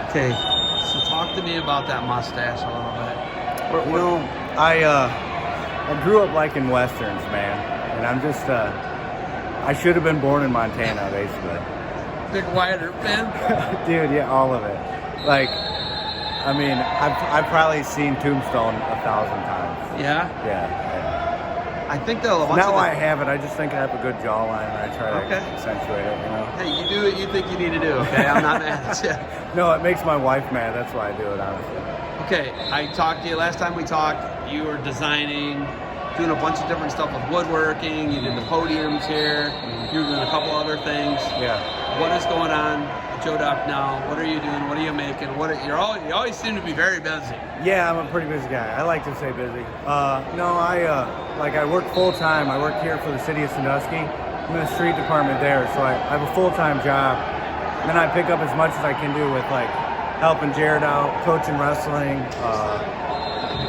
Okay, so talk to me about that mustache a little bit. You know, I grew up liking westerns, man, and I'm just I should have been born in Montana, basically. Big Wyatt Earp fan? Dude, yeah, all of it. Like, I mean, I've probably seen Tombstone 1,000 times. Yeah? Yeah. I think they'll. Now I have it. I just think I have a good jawline, and I try to accentuate it. You know. Hey, you do what you think you need to do. Okay, I'm not mad at you. No, it makes my wife mad. That's why I do it, honestly. Okay, I talked to you last time we talked. You were designing, doing a bunch of different stuff with woodworking. You did the podiums here. You were doing a couple other things. Yeah. What is going on, Joe Duck now? What are you doing? What are you making? You always seem to be very busy. Yeah, I'm a pretty busy guy. I like to stay busy. No, I work full time. I work here for the city of Sandusky. I'm in the street department there, so I have a full-time job. And then I pick up as much as I can do with like helping Jared out, coaching wrestling,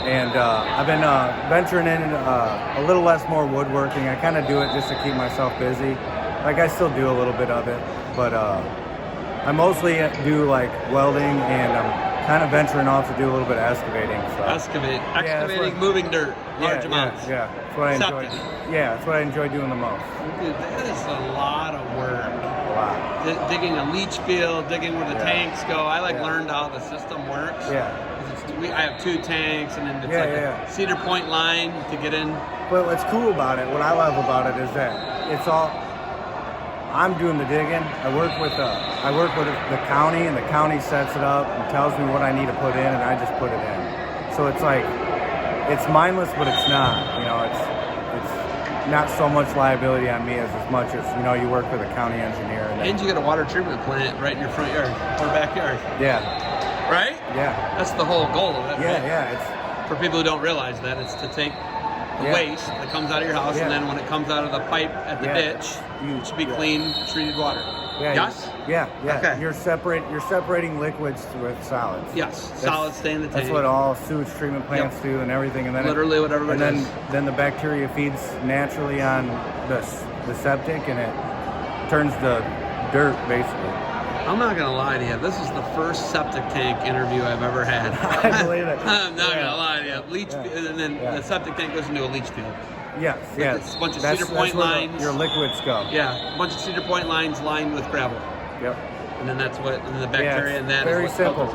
and I've been venturing in a little less more woodworking. I kind of do it just to keep myself busy. Like I still do a little bit of it, but I mostly do like welding, and I'm kind of venturing off to do a little bit of excavating. So. Excavating, moving dirt, large amounts. Yeah, that's what I enjoy. Yeah, that's what I enjoy doing the most. Dude, that is a lot of work. A lot. Digging a leach field, digging where the tanks go. I learned how the system works. Yeah. I have 2 tanks, and then it's a Cedar Point line to get in. But what's cool about it, what I love about it, is that it's all. I'm doing the digging. I work with the county, and the county sets it up and tells me what I need to put in, and I just put it in. So it's like, it's mindless, but it's not. You know, it's not so much liability on me as much as, you know, you work with a county engineer. And you get a water treatment plant right in your front yard or backyard. Yeah. Right? Yeah. That's the whole goal of it. Yeah, right? yeah. It's for people who don't realize that, it's to take the waste that comes out of your house, and then when it comes out of the pipe at the ditch, it should be clean, treated water. Yeah, yes? Yeah. Okay. You're separating liquids with solids. Yes, solids stay in the tank. That's what all sewage treatment plants do, and everything. And then literally what everybody does. And then the bacteria feeds naturally on the septic, and it turns to dirt, basically. I'm not going to lie to you. This is the first septic tank interview I've ever had. I believe it. I'm not going to lie to you. And then the septic tank goes into a leach field. Yes. It's a bunch of Cedar Point lines. Your liquids go. Yeah, a bunch of Cedar Point lines lined with gravel. Yep. And then that's what, and then the bacteria and that very is simple.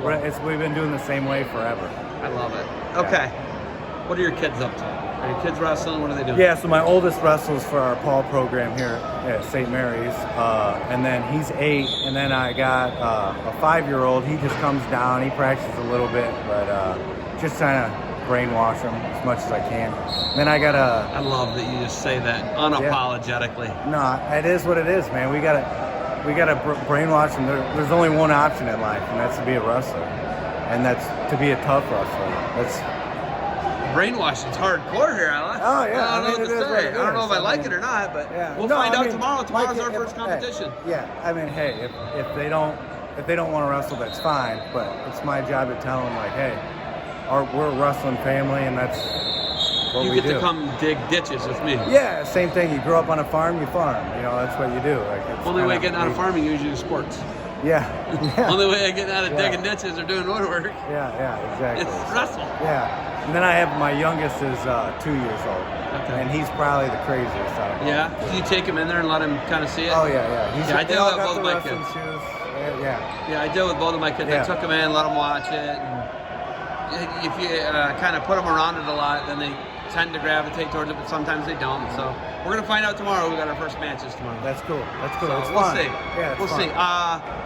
We've been doing the same way forever. I love it. Okay. What are your kids up to? Are your kids wrestling? What are they doing? Yeah, so my oldest wrestles for our Paul program here at St. Mary's, and then he's 8, and then I got a 5-year-old. He just comes down. He practices a little bit, but just trying to brainwash him as much as I can. And then I got I love that you just say that unapologetically. No, it is what it is, man. We gotta brainwash them. There's only one option in life, and that's to be a wrestler, and that's to be a tough wrestler. That's brainwashing's hardcore here, Alan. Oh yeah, I don't know what to say. I don't know if I like it or not, but we'll find out tomorrow. Tomorrow's our first competition. I mean, hey, if they don't want to wrestle, that's fine. But it's my job to tell them, like, hey, we're a wrestling family, and that's what we do. You get to come dig ditches with me. Yeah, same thing. You grow up on a farm, you farm. You know, that's what you do. Like, only way getting out of farming is usually sports. Yeah. Only way of getting out of digging ditches or doing woodwork. Yeah, exactly. It's wrestle. Yeah. And then I have my youngest is 2 years old. Okay. And he's probably the craziest out of them. Yeah? Do you take him in there and let him kind of see it? Oh, yeah. I did with both of my kids. Yeah, I did with both of my kids. I took them in, let them watch it. And if you kind of put them around it a lot, then they tend to gravitate towards it, but sometimes they don't. So we're going to find out tomorrow. We got our first matches tomorrow. That's cool. So it's we'll fun. See. Yeah, we'll see.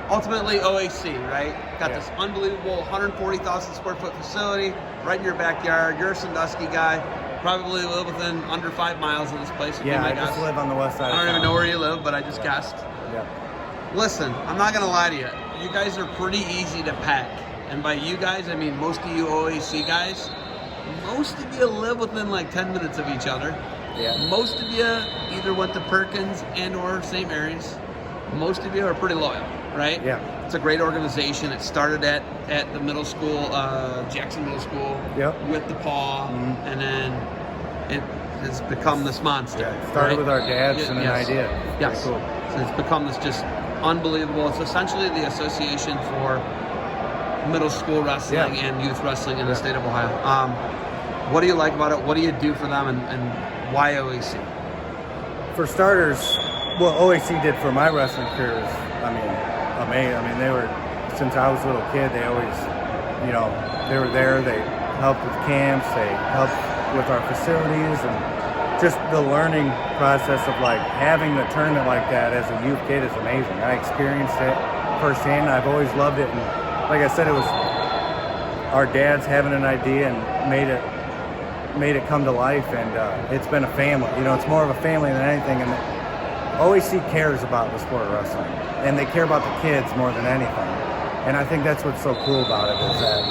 Ultimately, OAC, right? Got this unbelievable 140,000 square foot facility right in your backyard. You're a Sandusky guy. Probably live within under 5 miles of this place. Yeah, I just live on the west side. I don't even know where you live, but I just guessed. Yeah. Listen, I'm not going to lie to you. You guys are pretty easy to pack. And by you guys, I mean most of you OAC guys. Most of you live within like 10 minutes of each other. Yeah. Most of you either went to Perkins and or St. Mary's. Most of you are pretty loyal, right? Yeah. It's a great organization. It started at the middle school, Jackson Middle School, with the paw, and then it has become this monster. Yeah, it started with our dads and an idea. Yes. Cool. So it's become this just unbelievable. It's essentially the association for middle school wrestling and youth wrestling in the state of Ohio. What do you like about it? What do you do for them, and why OAC? For starters, what OAC did for my wrestling career is, amazing. I mean, they were, since I was a little kid, they always, they were there. They helped with camps. They helped with our facilities, and just the learning process of like having the tournament like that as a youth kid is amazing. I experienced it firsthand. I've always loved it, and like I said, it was our dads having an idea and made it come to life, and it's been a family. It's more of a family than anything, and OAC cares about the sport of wrestling, and they care about the kids more than anything. And I think that's what's so cool about it, is that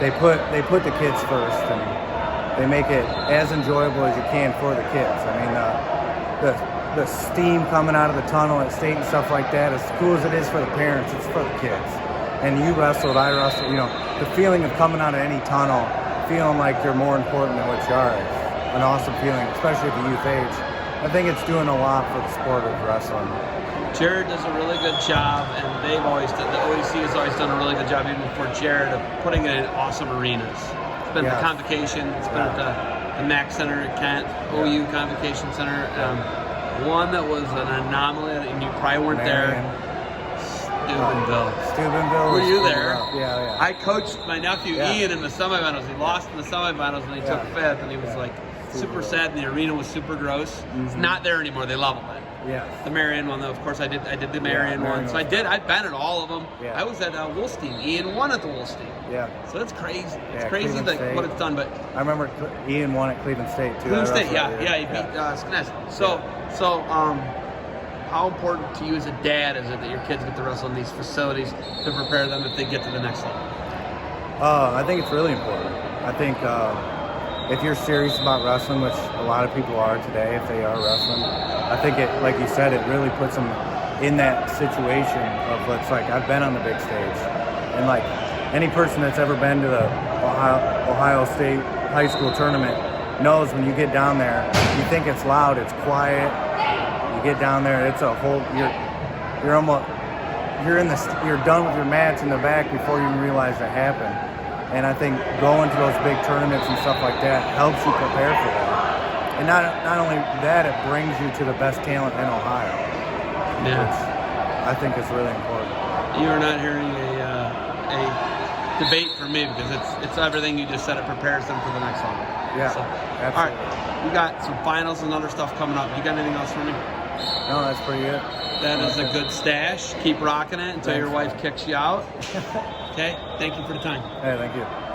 they put the kids first, and they make it as enjoyable as you can for the kids. I mean, the steam coming out of the tunnel at state and stuff like that, as cool as it is for the parents, it's for the kids. And you wrestled, I wrestled, the feeling of coming out of any tunnel, feeling like you're more important than what you are, is an awesome feeling, especially at the youth age. I think it's doing a lot for the sport of wrestling. Jared does a really good job, and the OAC has always done a really good job, even before Jared, of putting it in awesome arenas. It's been at the Convocation, it's been at the MAC Center at Kent, OU Convocation Center. One that was an anomaly, and you probably weren't there. Steubenville. Were you there? Yeah. I coached my nephew Ian in the semifinals. He lost in the semifinals, and he took fifth, and he was like super sad, and the arena was super gross. Mm-hmm. It's not there anymore. They leveled it. Yeah. The Marion one, though, of course, I did the Marion one. So I've been at all of them. Yeah. I was at Wolstein. Ian won at the Wolstein. Yeah. So it's crazy. It's crazy what it's done. But I remember Ian won at Cleveland State too. Cleveland State, he beat Stache. So how important to you as a dad is it that your kids get to wrestle in these facilities to prepare them if they get to the next level? I think it's really important. I think if you're serious about wrestling, which a lot of people are today, if they are wrestling, I think it, like you said, it really puts them in that situation of, it's like, I've been on the big stage, and like any person that's ever been to the Ohio State high school tournament knows when you get down there, you think it's loud, it's quiet. You get down there, it's a whole, you're done with your match in the back before you even realize it happened. And I think going to those big tournaments and stuff like that helps you prepare for that. And not only that, it brings you to the best talent in Ohio. Yeah. Which I think is really important. You are not hearing a debate from me, because it's everything you just said. It prepares them for the next level. Yeah, so, absolutely. All right, we got some finals and other stuff coming up. You got anything else for me? No, that's pretty good. That is a good stash. Keep rocking it until your wife kicks you out. Okay, thank you for the time. Hey, thank you.